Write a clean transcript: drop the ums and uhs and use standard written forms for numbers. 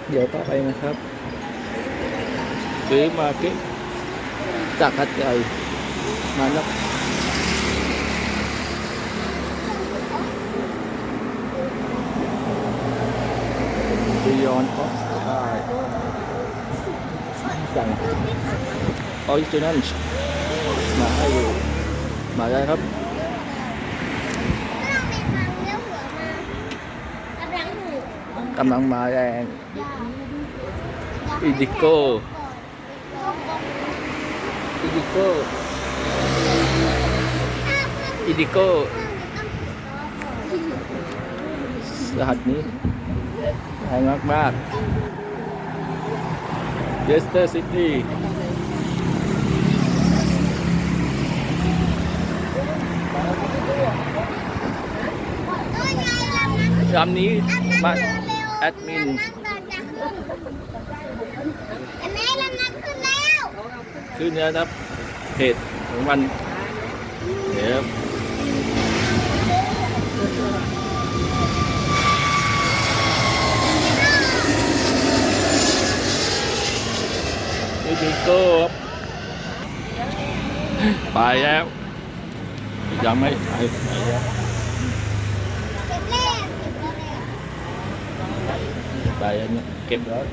เดี๋ยวต่อไปนะครับซื้อมาเก็ตจากหัดใหญ่มาแล้วบิยอนคอสใช่สั่งออริจินัลมาให้อยู่มาได้ครับกำลังมาแรงอินดิโก้อินดิโก้อินดิโก้รหัสนี้แรงมากๆ Leicester City ลำนี้มาแอดมินขึ้นแล้วครับเพจของมันเดี๋ยวนี่โก้ครับไปแล้วยังไม่ไปแล้วไปอันนี้เก็บแล้ว